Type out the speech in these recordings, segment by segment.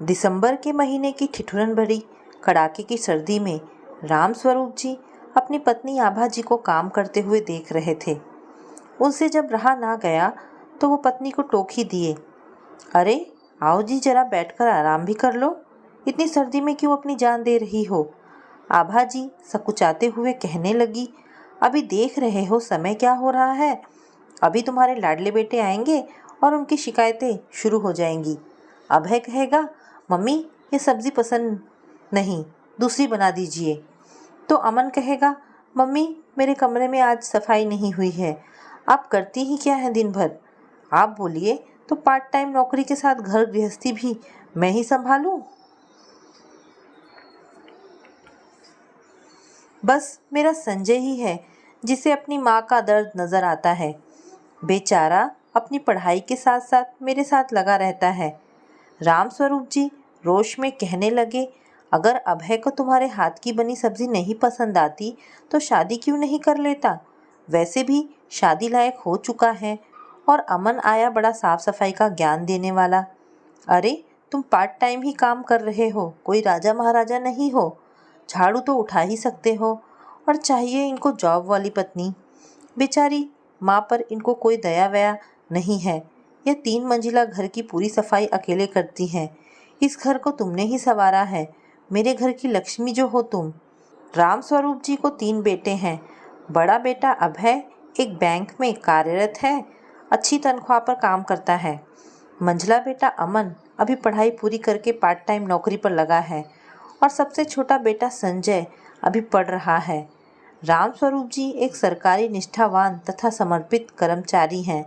दिसंबर के महीने की ठिठुरन भरी कड़ाके की सर्दी में रामस्वरूप जी अपनी पत्नी आभा जी को काम करते हुए देख रहे थे। उनसे जब रहा ना गया तो वो पत्नी को टोक ही दिए, अरे आओ जी, जरा बैठकर आराम भी कर लो, इतनी सर्दी में क्यों अपनी जान दे रही हो। आभा जी सकुचाते हुए कहने लगी, अभी देख रहे हो समय क्या हो रहा है। अभी तुम्हारे लाडले बेटे आएंगे और उनकी शिकायतें शुरू हो जाएंगी। अभय कहेगा, मम्मी ये सब्ज़ी पसंद नहीं, दूसरी बना दीजिए। तो अमन कहेगा, मम्मी मेरे कमरे में आज सफाई नहीं हुई है। आप करती ही क्या हैं दिन भर। आप बोलिए तो पार्ट टाइम नौकरी के साथ घर गृहस्थी भी मैं ही संभालूं। बस मेरा संजय ही है जिसे अपनी माँ का दर्द नज़र आता है। बेचारा अपनी पढ़ाई के साथ साथ मेरे साथ लगा रहता है। रामस्वरूप जी रोष में कहने लगे, अगर अभय को तुम्हारे हाथ की बनी सब्जी नहीं पसंद आती तो शादी क्यों नहीं कर लेता। वैसे भी शादी लायक हो चुका है। और अमन आया बड़ा साफ सफाई का ज्ञान देने वाला। अरे तुम पार्ट टाइम ही काम कर रहे हो, कोई राजा महाराजा नहीं हो। झाड़ू तो उठा ही सकते हो। और चाहिए इनको जॉब वाली पत्नी। बेचारी माँ पर इनको कोई दया वया नहीं है। यह 3 मंजिला घर की पूरी सफाई अकेले करती हैं। इस घर को तुमने ही संवारा है, मेरे घर की लक्ष्मी जो हो तुम। रामस्वरूप जी को 3 बेटे हैं। बड़ा बेटा अभय एक बैंक में कार्यरत है, अच्छी तनख्वाह पर काम करता है। मंझला बेटा अमन अभी पढ़ाई पूरी करके पार्ट टाइम नौकरी पर लगा है। और सबसे छोटा बेटा संजय अभी पढ़ रहा है। रामस्वरूप जी एक सरकारी निष्ठावान तथा समर्पित कर्मचारी हैं।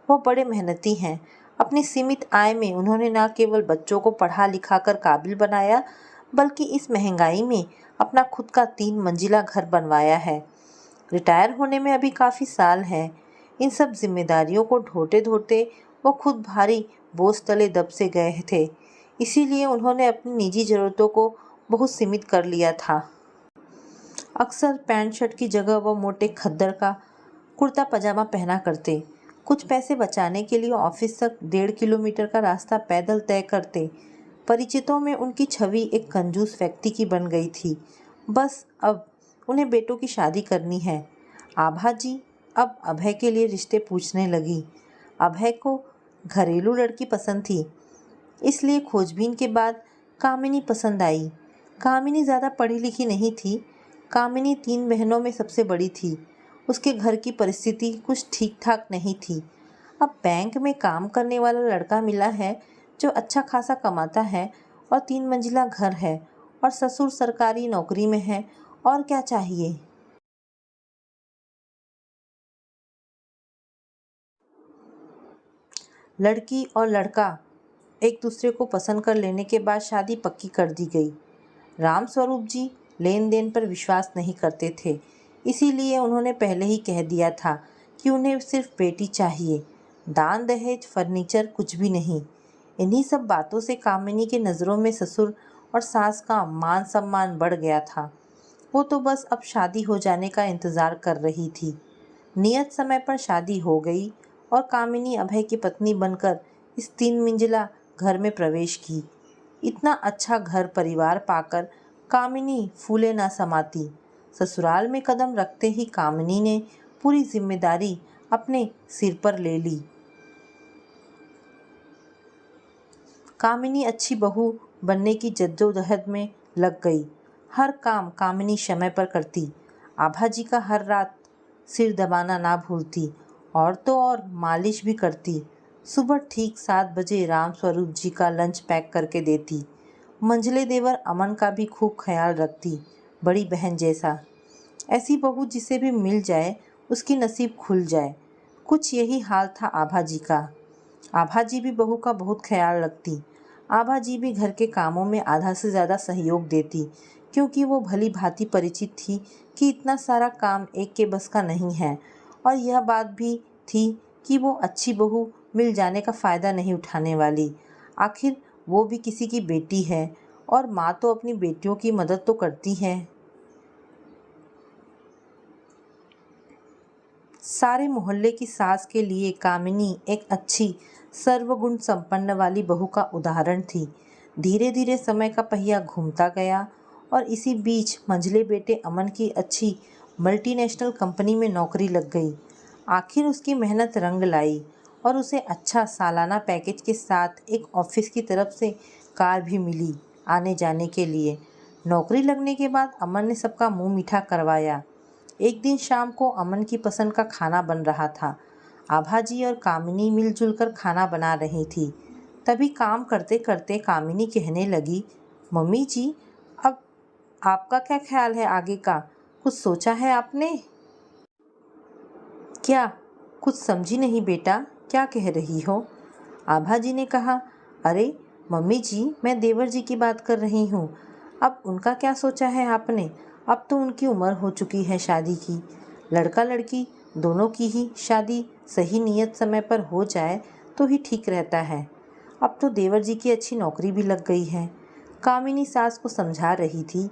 वो बड़े मेहनती हैं। अपनी सीमित आय में उन्होंने न केवल बच्चों को पढ़ा लिखा कर काबिल बनाया, बल्कि इस महंगाई में अपना खुद का 3 मंजिला घर बनवाया है। रिटायर होने में अभी काफ़ी साल हैं। इन सब जिम्मेदारियों को ढोते ढोते वो खुद भारी बोझ तले दब से गए थे। इसीलिए उन्होंने अपनी निजी ज़रूरतों को बहुत सीमित कर लिया था। अक्सर पैंट शर्ट की जगह वो मोटे खद्दर का कुर्ता पजामा पहना करते। कुछ पैसे बचाने के लिए ऑफिस तक 1.5 किलोमीटर का रास्ता पैदल तय करते। परिचितों में उनकी छवि एक कंजूस व्यक्ति की बन गई थी। बस अब उन्हें बेटों की शादी करनी है। आभा जी अब अभय के लिए रिश्ते पूछने लगी। अभय को घरेलू लड़की पसंद थी, इसलिए खोजबीन के बाद कामिनी पसंद आई। कामिनी ज़्यादा पढ़ी लिखी नहीं थी। कामिनी 3 बहनों में सबसे बड़ी थी। उसके घर की परिस्थिति कुछ ठीक ठाक नहीं थी। अब बैंक में काम करने वाला लड़का मिला है जो अच्छा खासा कमाता है और 3 मंजिला घर है और ससुर सरकारी नौकरी में है, और क्या चाहिए। लड़की और लड़का एक दूसरे को पसंद कर लेने के बाद शादी पक्की कर दी गई। रामस्वरूप जी लेन देन पर विश्वास नहीं करते थे, इसीलिए उन्होंने पहले ही कह दिया था कि उन्हें सिर्फ बेटी चाहिए, दान दहेज फर्नीचर कुछ भी नहीं। इन्हीं सब बातों से कामिनी की नज़रों में ससुर और सास का मान सम्मान बढ़ गया था। वो तो बस अब शादी हो जाने का इंतज़ार कर रही थी। नियत समय पर शादी हो गई और कामिनी अभय की पत्नी बनकर इस 3 मंजिला घर में प्रवेश की। इतना अच्छा घर परिवार पाकर कामिनी फूले ना समाती। ससुराल में कदम रखते ही कामिनी ने पूरी जिम्मेदारी अपने सिर पर ले ली। कामिनी अच्छी बहू बनने की जद्दोजहद में लग गई। हर काम कामिनी समय पर करती। आभा जी का हर रात सिर दबाना ना भूलती, और तो और मालिश भी करती। सुबह ठीक 7 बजे रामस्वरूप जी का लंच पैक करके देती। मंझले देवर अमन का भी खूब ख्याल रखती, बड़ी बहन जैसा। ऐसी बहू जिसे भी मिल जाए उसकी नसीब खुल जाए। कुछ यही हाल था आभा जी का। आभा जी भी बहू का बहुत ख्याल रखती। आभा जी भी घर के कामों में आधा से ज़्यादा सहयोग देती, क्योंकि वो भली भांति परिचित थी कि इतना सारा काम एक के बस का नहीं है। और यह बात भी थी कि वो अच्छी बहू मिल जाने का फ़ायदा नहीं उठाने वाली। आखिर वो भी किसी की बेटी है, और माँ तो अपनी बेटियों की मदद तो करती है। सारे मोहल्ले की सास के लिए कामिनी एक अच्छी सर्वगुण संपन्न वाली बहू का उदाहरण थी। धीरे धीरे समय का पहिया घूमता गया और इसी बीच मंझले बेटे अमन की अच्छी मल्टीनेशनल कंपनी में नौकरी लग गई। आखिर उसकी मेहनत रंग लाई और उसे अच्छा सालाना पैकेज के साथ एक ऑफिस की तरफ से कार भी मिली आने जाने के लिए। नौकरी लगने के बाद अमन ने सबका मुंह मीठा करवाया। एक दिन शाम को अमन की पसंद का खाना बन रहा था। आभाजी और कामिनी मिलजुल कर खाना बना रही थी। तभी काम करते करते कामिनी कहने लगी, मम्मी जी, अब आपका क्या ख्याल है आगे का? कुछ सोचा है आपने? क्या? कुछ समझी नहीं बेटा, क्या कह रही हो? आभाजी ने कहा, अरे मम्मी जी, मैं देवर जी की बात कर रही हूँ। अब उनका क्या सोचा है आपने? अब तो उनकी उम्र हो चुकी है शादी की। लड़का लड़की दोनों की ही शादी सही नियत समय पर हो जाए तो ही ठीक रहता है। अब तो देवर जी की अच्छी नौकरी भी लग गई है। कामिनी सास को समझा रही थी।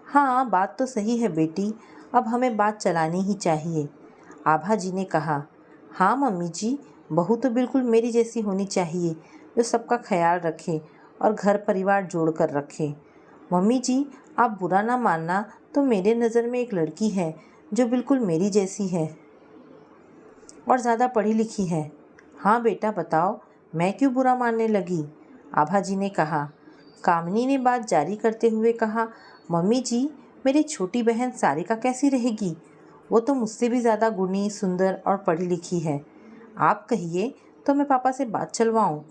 हाँ, बात तो सही है बेटी, अब हमें बात चलानी ही चाहिए। आभा जी ने कहा, हाँ मम्मी जी, बहू तो बिल्कुल मेरी जैसी होनी चाहिए, जो सबका ख्याल रखे और घर परिवार जोड़ कर रखे। मम्मी जी, आप बुरा ना मानना, तो मेरे नज़र में एक लड़की है जो बिल्कुल मेरी जैसी है और ज़्यादा पढ़ी लिखी है। हाँ बेटा बताओ, मैं क्यों बुरा मानने लगी? आभा जी ने कहा। कामिनी ने बात जारी करते हुए कहा, मम्मी जी, मेरी छोटी बहन सारिका कैसी रहेगी? वो तो मुझसे भी ज़्यादा गुणी, सुंदर और पढ़ी लिखी है। आप कहिए तो मैं पापा से बात चलवाऊँ।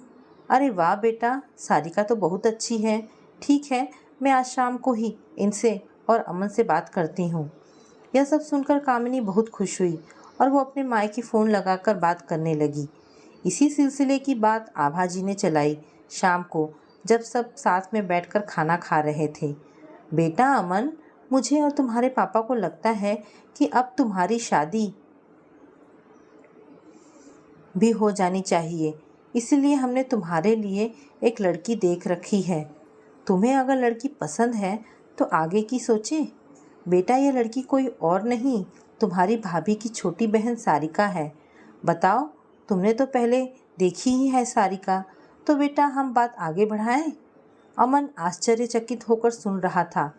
अरे वाह बेटा, सारिका तो बहुत अच्छी है। ठीक है, मैं आज शाम को ही इनसे और अमन से बात करती हूँ। यह सब सुनकर कामिनी बहुत खुश हुई और वो अपने मायके फ़ोन लगाकर बात करने लगी। इसी सिलसिले की बात आभा जी ने चलाई शाम को, जब सब साथ में बैठकर खाना खा रहे थे। बेटा अमन, मुझे और तुम्हारे पापा को लगता है कि अब तुम्हारी शादी भी हो जानी चाहिए, इसलिए हमने तुम्हारे लिए एक लड़की देख रखी है। तुम्हें अगर लड़की पसंद है तो आगे की सोचें। बेटा, यह लड़की कोई और नहीं, तुम्हारी भाभी की छोटी बहन सारिका है। बताओ, तुमने तो पहले देखी ही है सारिका, तो बेटा हम बात आगे बढ़ाएं। अमन आश्चर्यचकित होकर सुन रहा था।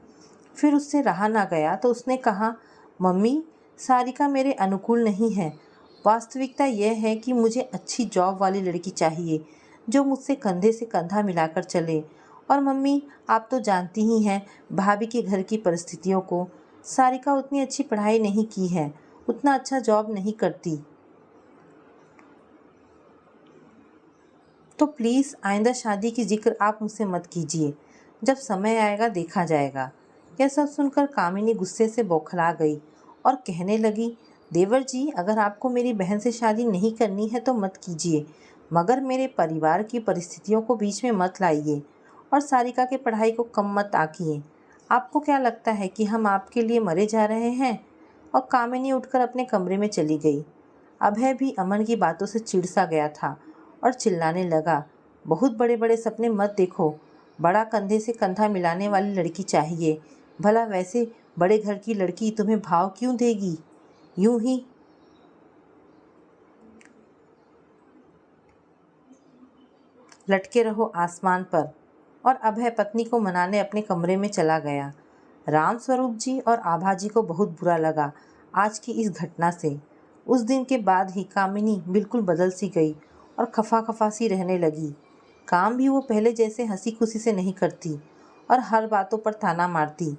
फिर उससे रहा ना गया तो उसने कहा, मम्मी, सारिका मेरे अनुकूल नहीं है। वास्तविकता यह है कि मुझे अच्छी जॉब वाली लड़की चाहिए जो मुझसे कंधे से कंधा मिलाकर चले। और मम्मी, आप तो जानती ही हैं भाभी के घर की परिस्थितियों को। सारिका उतनी अच्छी पढ़ाई नहीं की है, उतना अच्छा जॉब नहीं करती। तो प्लीज़ आइंदा शादी की जिक्र आप मुझसे मत कीजिए। जब समय आएगा देखा जाएगा। यह सब सुनकर कामिनी गुस्से से बौखला गई और कहने लगी, देवर जी, अगर आपको मेरी बहन से शादी नहीं करनी है तो मत कीजिए, मगर मेरे परिवार की परिस्थितियों को बीच में मत लाइए और सारिका के पढ़ाई को कम मत आंकिए। आपको क्या लगता है कि हम आपके लिए मरे जा रहे हैं? और कामिनी उठकर अपने कमरे में चली गई। अभय भी अमन की बातों से चिढ़ सा गया था और चिल्लाने लगा, बहुत बड़े बड़े सपने मत देखो। बड़ा कंधे से कंधा मिलाने वाली लड़की चाहिए। भला वैसे बड़े घर की लड़की तुम्हें भाव क्यों देगी? यूं ही लटके रहो आसमान पर। और अभय पत्नी को मनाने अपने कमरे में चला गया। रामस्वरूप जी और आभा जी को बहुत बुरा लगा आज की इस घटना से। उस दिन के बाद ही कामिनी बिल्कुल बदल सी गई और खफा खफा सी रहने लगी। काम भी वो पहले जैसे हंसी खुशी से नहीं करती और हर बातों पर ताना मारती।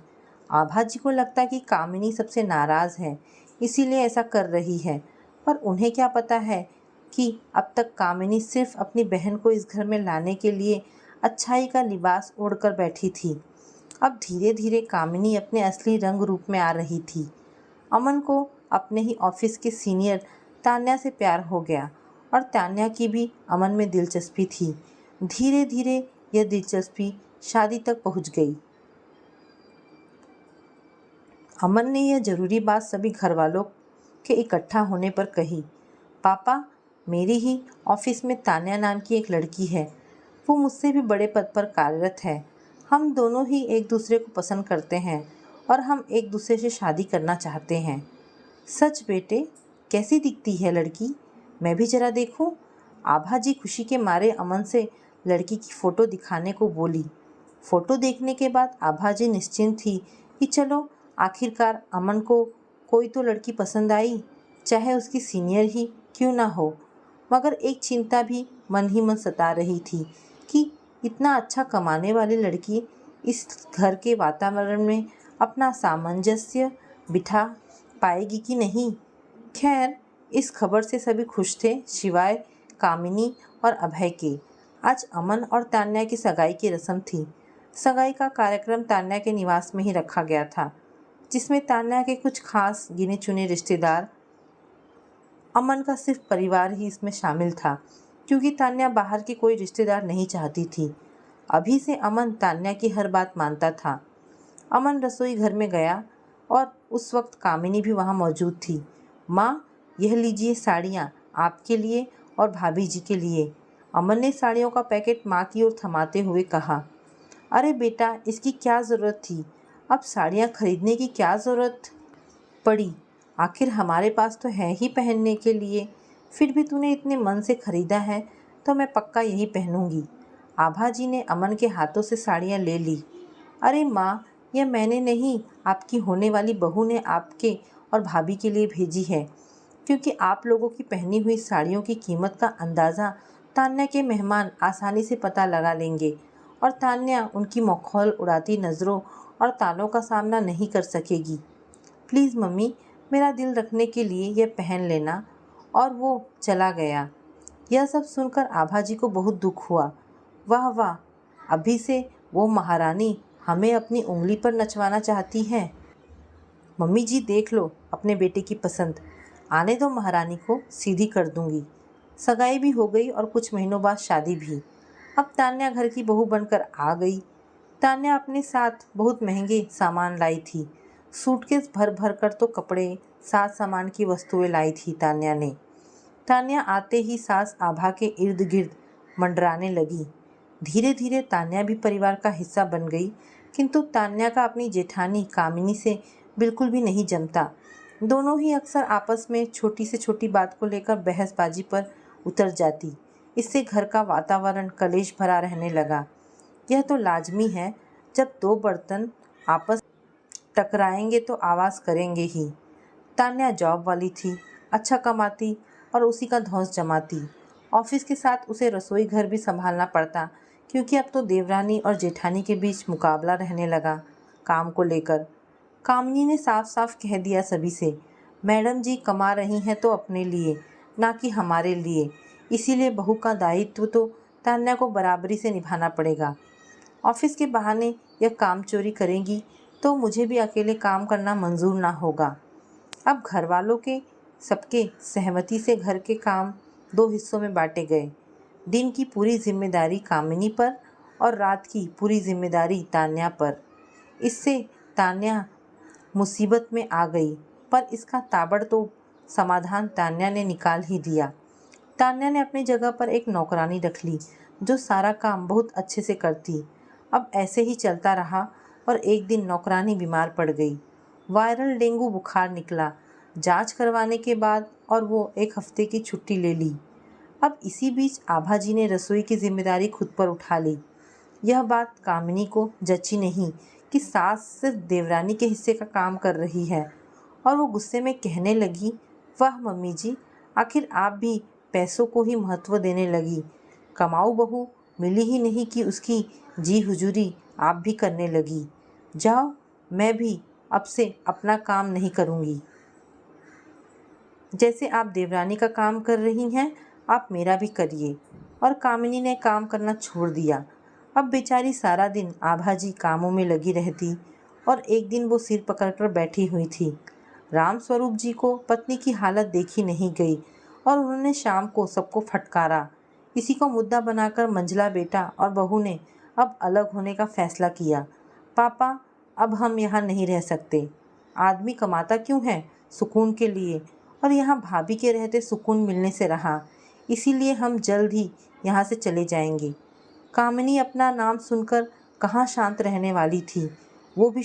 आभा जी को लगता कि कामिनी सबसे नाराज़ है, इसीलिए ऐसा कर रही है। पर उन्हें क्या पता है कि अब तक कामिनी सिर्फ अपनी बहन को इस घर में लाने के लिए अच्छाई का लिबास ओढ़कर बैठी थी। अब धीरे धीरे कामिनी अपने असली रंग रूप में आ रही थी। अमन को अपने ही ऑफिस के सीनियर तान्या से प्यार हो गया और तान्या की भी अमन में दिलचस्पी थी। धीरे धीरे यह दिलचस्पी शादी तक पहुंच गई। अमन ने यह ज़रूरी बात सभी घर वालों के इकट्ठा होने पर कही। पापा, मेरी ही ऑफिस में तान्या नाम की एक लड़की है। वो मुझसे भी बड़े पद पर कार्यरत है। हम दोनों ही एक दूसरे को पसंद करते हैं और हम एक दूसरे से शादी करना चाहते हैं। सच बेटे, कैसी दिखती है लड़की? मैं भी जरा देखूं। आभा जी खुशी के मारे अमन से लड़की की फ़ोटो दिखाने को बोली। फोटो देखने के बाद आभा जी निश्चिंत थी कि चलो आखिरकार अमन को कोई तो लड़की पसंद आई, चाहे उसकी सीनियर ही क्यों ना हो। मगर एक चिंता भी मन ही मन सता रही थी कि इतना अच्छा कमाने वाली लड़की इस घर के वातावरण में अपना सामंजस्य बिठा पाएगी कि नहीं। खैर, इस खबर से सभी खुश थे सिवाय कामिनी और अभय के। आज अमन और तान्या की सगाई की रस्म थी। सगाई का कार्यक्रम तान्या के निवास में ही रखा गया था, जिसमें तान्या के कुछ खास गिने चुने रिश्तेदार, अमन का सिर्फ परिवार ही इसमें शामिल था, क्योंकि तान्या बाहर के कोई रिश्तेदार नहीं चाहती थी। अभी से अमन तान्या की हर बात मानता था। अमन रसोई घर में गया और उस वक्त कामिनी भी वहाँ मौजूद थी। माँ, यह लीजिए साड़ियाँ आपके लिए और भाभी जी के लिए। अमन ने साड़ियों का पैकेट माँ की ओर थमाते हुए कहा। अरे बेटा, इसकी क्या ज़रूरत थी? अब साड़ियाँ खरीदने की क्या ज़रूरत पड़ी? आखिर हमारे पास तो है ही पहनने के लिए। फिर भी तूने इतने मन से खरीदा है तो मैं पक्का यही पहनूंगी। आभा जी ने अमन के हाथों से साड़ियाँ ले ली। अरे माँ, यह मैंने नहीं, आपकी होने वाली बहू ने आपके और भाभी के लिए भेजी है, क्योंकि आप लोगों की पहनी हुई साड़ियों की कीमत का अंदाज़ा तान्या के मेहमान आसानी से पता लगा लेंगे और तान्या उनकी मखौल उड़ाती नज़रों और तानों का सामना नहीं कर सकेगी। प्लीज़ मम्मी, मेरा दिल रखने के लिए यह पहन लेना। और वो चला गया। यह सब सुनकर आभा जी को बहुत दुख हुआ। वाह वाह, अभी से वो महारानी हमें अपनी उंगली पर नचवाना चाहती हैं। मम्मी जी देख लो अपने बेटे की पसंद, आने दो महारानी को सीधी कर दूंगी। सगाई भी हो गई और कुछ महीनों बाद शादी भी। अब तान्या घर की बहू बनकर आ गई। तान्या अपने साथ बहुत महंगे सामान लाई थी। सूटकेस भर भर कर तो कपड़े, साज सामान की वस्तुएं लाई थी तान्या ने। तान्या आते ही सास आभा के इर्द गिर्द मंडराने लगी। धीरे धीरे तान्या भी परिवार का हिस्सा बन गई, किंतु तान्या का अपनी जेठानी कामिनी से बिल्कुल भी नहीं जमता। दोनों ही अक्सर आपस में छोटी से छोटी बात को लेकर बहसबाजी पर उतर जाती। इससे घर का वातावरण कलेश भरा रहने लगा। यह तो लाजमी है, जब दो बर्तन आपस टकराएंगे तो आवाज़ करेंगे ही। तान्या जॉब वाली थी, अच्छा कमाती और उसी का धौंस जमाती। ऑफिस के साथ उसे रसोई घर भी संभालना पड़ता, क्योंकि अब तो देवरानी और जेठानी के बीच मुकाबला रहने लगा काम को लेकर। कामिनी ने साफ साफ कह दिया सभी से, मैडम जी कमा रही हैं तो अपने लिए, ना कि हमारे लिए, इसीलिए बहू का दायित्व तो तान्या को बराबरी से निभाना पड़ेगा। ऑफिस के बहाने यह काम चोरी करेंगी तो मुझे भी अकेले काम करना मंजूर ना होगा। अब घर वालों के सबके सहमति से घर के काम दो हिस्सों में बांटे गए। दिन की पूरी जिम्मेदारी कामिनी पर और रात की पूरी जिम्मेदारी तान्या पर। इससे तान्या मुसीबत में आ गई, पर इसका ताबड़तोड़ समाधान तान्या ने निकाल ही दिया। तान्या ने अपनी जगह पर एक नौकरानी रख ली, जो सारा काम बहुत अच्छे से करती। अब ऐसे ही चलता रहा और एक दिन नौकरानी बीमार पड़ गई। वायरल डेंगू बुखार निकला। जांच करवाने के बाद और वो एक हफ्ते की छुट्टी ले ली। अब इसी बीच आभा जी ने रसोई की जिम्मेदारी खुद पर उठा ली। यह बात कामिनी को जची नहीं कि सास सिर्फ देवरानी के हिस्से का काम कर रही है, और वो गुस्से में कहने लगी, वाह मम्मी जी, आखिर आप भी पैसों को ही महत्व देने लगी। कमाऊ बहू मिली ही नहीं कि उसकी जी हुजूरी आप भी करने लगी। जाओ, मैं भी अब से अपना काम नहीं करूँगी। जैसे आप देवरानी का काम कर रही हैं, आप मेरा भी करिए। और कामिनी ने काम करना छोड़ दिया। अब बेचारी सारा दिन आभा जी कामों में लगी रहती और एक दिन वो सिर पकड़कर बैठी हुई थी। राम स्वरूप जी को पत्नी की हालत देखी नहीं गई और उन्होंने शाम को सबको फटकारा। इसी को मुद्दा बनाकर मंझला बेटा और बहू ने अब अलग होने का फैसला किया। पापा, अब हम यहाँ नहीं रह सकते। आदमी कमाता क्यों है? सुकून के लिए, और यहाँ भाभी के रहते सुकून मिलने से रहा, इसीलिए हम जल्द ही यहाँ से चले जाएंगे। कामिनी अपना नाम सुनकर कहाँ शांत रहने वाली थी। वो भी